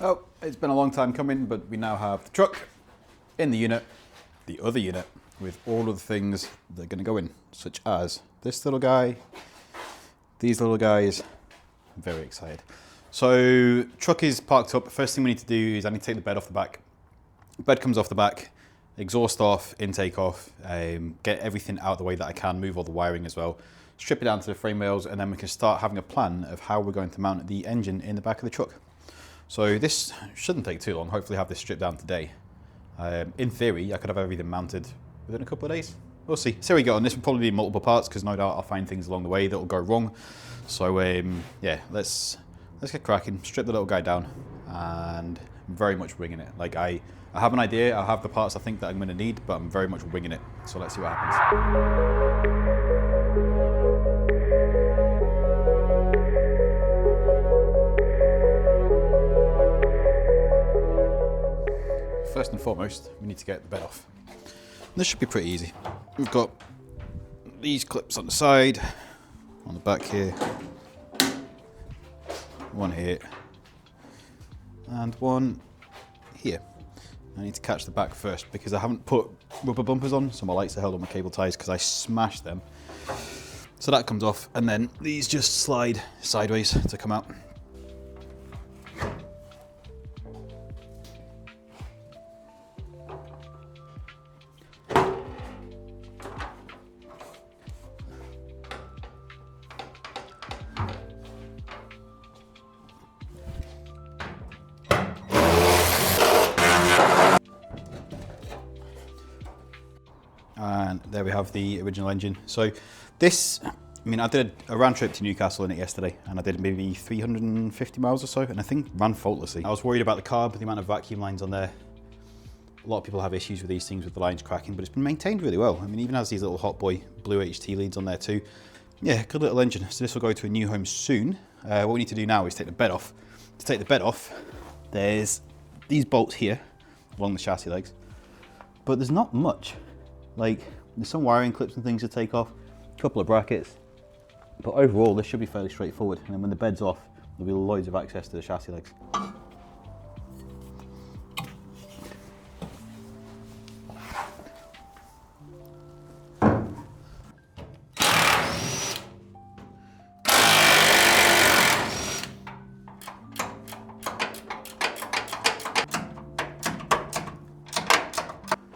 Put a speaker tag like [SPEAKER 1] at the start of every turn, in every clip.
[SPEAKER 1] Oh, it's been a long time coming, but we now have the truck in the unit, the other unit, with all of the things that are going to go in, such as this little guy, these little guys. I'm very excited. So, truck is parked up. First thing we need to do is I need to take the bed off the back. Bed comes off the back, exhaust off, intake off, get everything out of the way that I can, move all the wiring as well, strip it down to the frame rails, and then we can start having a plan of how we're going to mount the engine in the back of the truck. So this shouldn't take too long. Hopefully have this stripped down today. In theory, I could have everything mounted within a couple of days. We'll see. So we get on. This will probably be multiple parts because no doubt I'll find things along the way that will go wrong. So yeah, let's get cracking. Strip the little guy down, and I'm very much winging it. Like I have an idea. I have the parts I think that I'm going to need, but I'm very much winging it. So let's see what happens. First and foremost, we need to get the bed off. This should be pretty easy. We've got these clips on the side, on the back here, one here, and one here. I need to catch the back first because I haven't put rubber bumpers on, so my lights are held on my cable ties because I smashed them. So that comes off, and then these just slide sideways to come out. And there we have the original engine. So this, I mean, I did a round trip to Newcastle in it yesterday, and I did maybe 350 miles or so, and I think ran faultlessly. I was worried about the carb, the amount of vacuum lines on there. A lot of people have issues with these things with the lines cracking, but it's been maintained really well. I mean, even has these little Hot Boy blue HT leads on there too. Yeah, good little engine. So this will go to a new home soon. What we need to do now is take the bed off. To take the bed off, there's these bolts here along the chassis legs, but there's not much. Like, there's some wiring clips and things to take off, a couple of brackets, but overall this should be fairly straightforward. And then when the bed's off, there'll be loads of access to the chassis legs.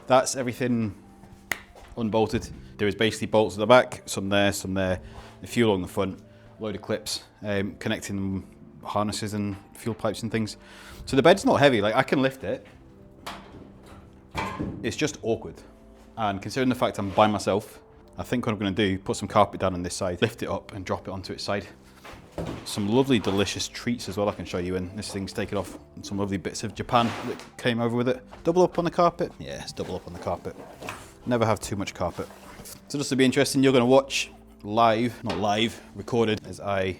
[SPEAKER 1] That's everything unbolted. There is basically bolts at the back, some there, a few along the front, load of clips, connecting harnesses and fuel pipes and things. So the bed's not heavy, like I can lift it. It's just awkward. And considering the fact I'm by myself, I think what I'm gonna do, put some carpet down on this side, lift it up and drop it onto its side. Some lovely delicious treats as well I can show you in. This thing's taken off, and some lovely bits of Japan that came over with it. Double up on the carpet? Yeah, it's double up on the carpet. Never have too much carpet. So just to be interesting, you're going to watch live, not live, recorded, as I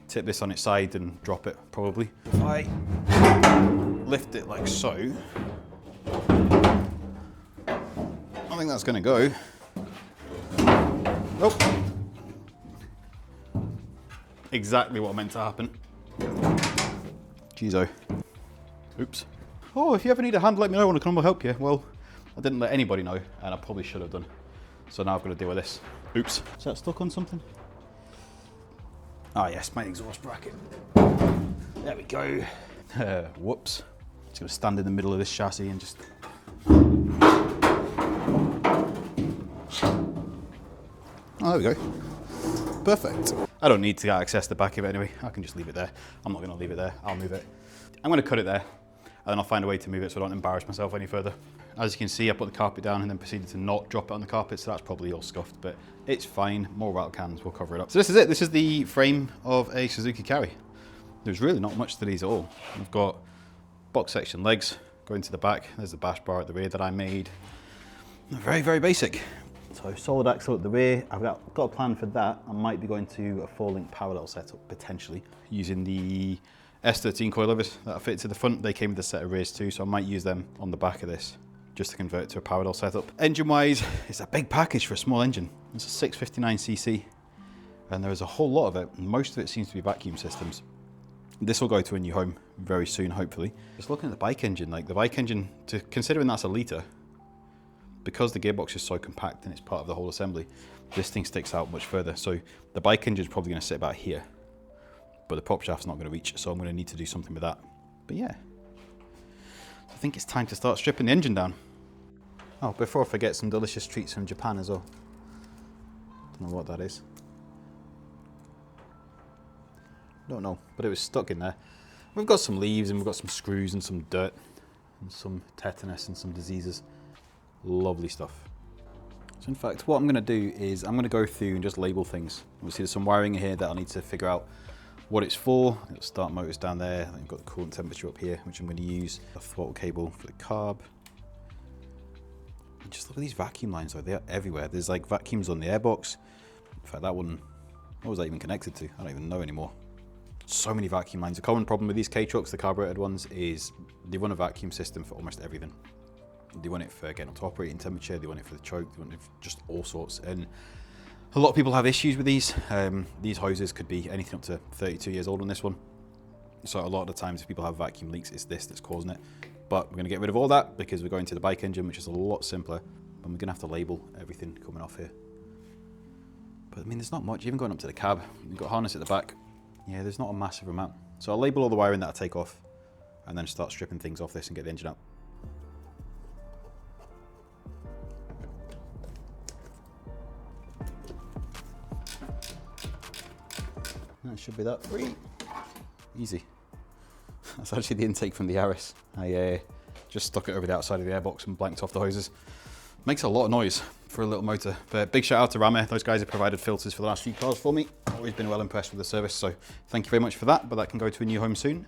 [SPEAKER 1] tip this on its side and drop it, probably. If I lift it like so, I think that's going to go. Oh! Exactly what I meant to happen. Jeez-o. Oops. Oh, if you ever need a hand, let me know. I want to come and help you. Well, I didn't let anybody know, and I probably should have done. So now I've got to deal with this. Oops. Is that stuck on something? Ah, yes, my exhaust bracket. There we go. Whoops. Just going to stand in the middle of this chassis and just... Oh, there we go. Perfect. I don't need to access the back of it anyway. I can just leave it there. I'm not going to leave it there. I'll move it. I'm going to cut it there, and then I'll find a way to move it so I don't embarrass myself any further. As you can see, I put the carpet down and then proceeded to not drop it on the carpet, so that's probably all scuffed, but it's fine. More rattle cans will cover it up. So this is it. This is the frame of a Suzuki Carry. There's really not much to these at all. We've got box section legs going to the back. There's the bash bar at the rear that I made. Very, very basic. So solid axle at the rear. I've got a plan for that. I might be going to a 4-link parallel setup, potentially, using the S13 coilovers that I fitted to the front. They came with a set of rears too, so I might use them on the back of this, just to convert it to a parallel setup. Engine-wise, it's a big package for a small engine. It's a 659cc, and there is a whole lot of it. Most of it seems to be vacuum systems. This will go to a new home very soon, hopefully. Just looking at the bike engine, like the bike engine, considering that's a litre, because the gearbox is so compact and it's part of the whole assembly, this thing sticks out much further. So the bike engine is probably going to sit about here, but the prop shaft's not going to reach, so I'm going to need to do something with that. But yeah, I think it's time to start stripping the engine down. Oh, before I forget, some delicious treats from Japan as well. Don't know what that is. Don't know, but it was stuck in there. We've got some leaves and we've got some screws and some dirt and some tetanus and some diseases. Lovely stuff. So in fact, what I'm going to do is I'm going to go through and just label things. Obviously there's some wiring here that I need to figure out what it's for. The start motor's down there. I've got the coolant temperature up here, which I'm going to use. A throttle cable for the carb. And just look at these vacuum lines though, they are everywhere. There's like vacuums on the airbox. In fact, that one, what was that even connected to? I don't even know anymore. So many vacuum lines. A common problem with these K-trucks, the carbureted ones, is they run a vacuum system for almost everything. They want it for getting up to operating temperature, they want it for the choke, they want it for just all sorts. And a lot of people have issues with these. These hoses could be anything up to 32 years old on this one. So a lot of the times if people have vacuum leaks, it's this that's causing it. But we're going to get rid of all that because we're going to the bike engine, which is a lot simpler. And we're going to have to label everything coming off here. But I mean, there's not much. Even going up to the cab, you've got a harness at the back. Yeah, there's not a massive amount. So I'll label all the wiring that I take off and then start stripping things off this and get the engine out. That should be that free. Easy. That's actually the intake from the Yaris. I just stuck it over the outside of the airbox and blanked off the hoses. Makes a lot of noise for a little motor. But big shout out to Rame. Those guys have provided filters for the last few cars for me. Always been well impressed with the service, so thank you very much for that. But that can go to a new home soon.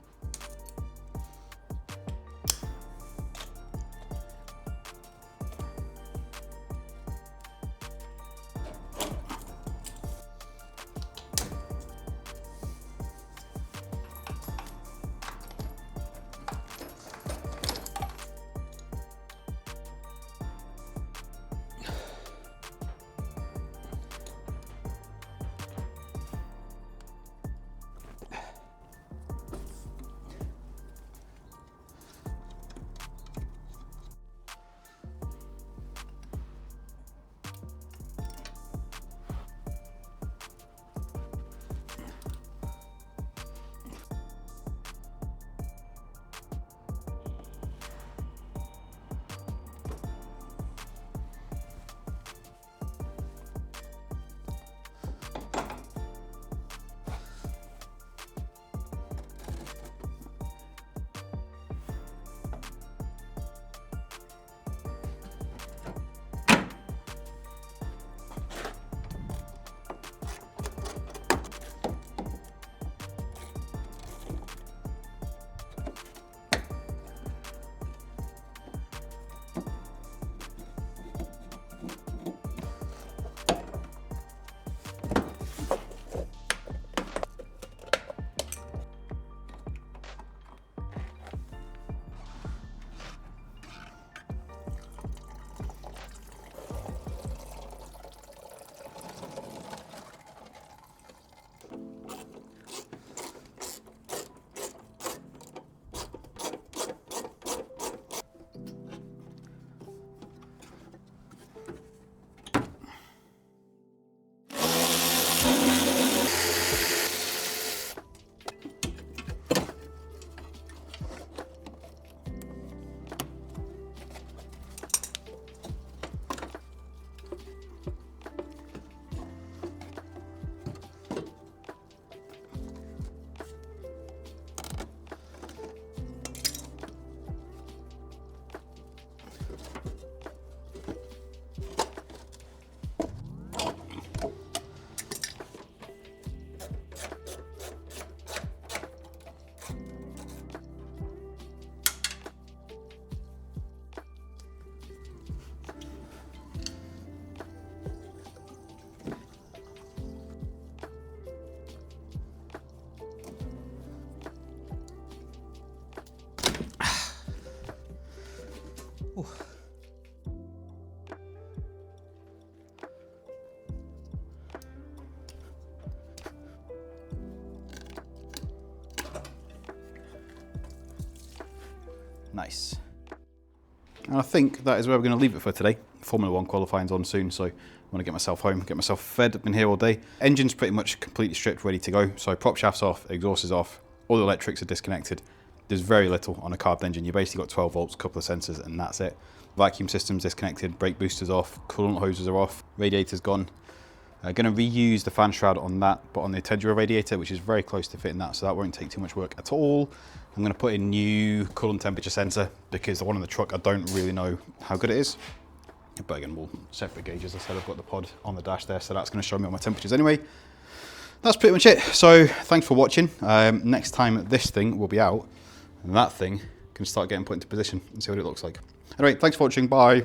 [SPEAKER 1] Ooh. Nice. And I think that is where we're going to leave it for today. Formula 1 qualifying's on soon, so I want to get myself home, get myself fed. I've been here all day. Engine's pretty much completely stripped, ready to go. So prop shaft's off, exhaust is off, all the electrics are disconnected. There's very little on a carbed engine. You basically got 12 volts, a couple of sensors, and that's it. Vacuum system's disconnected, brake boosters off, coolant hoses are off, radiator's gone. Going to reuse the fan shroud on that, but on the Tegra radiator, which is very close to fitting that, so that won't take too much work at all. I'm going to put in new coolant temperature sensor, because the one on the truck, I don't really know how good it is. But again, we'll separate gauges. I said I've got the pod on the dash there, so that's going to show me all my temperatures anyway. That's pretty much it. So thanks for watching. Next time this thing will be out, and that thing can start getting put into position and see what it looks like. Anyway, thanks for watching. Bye.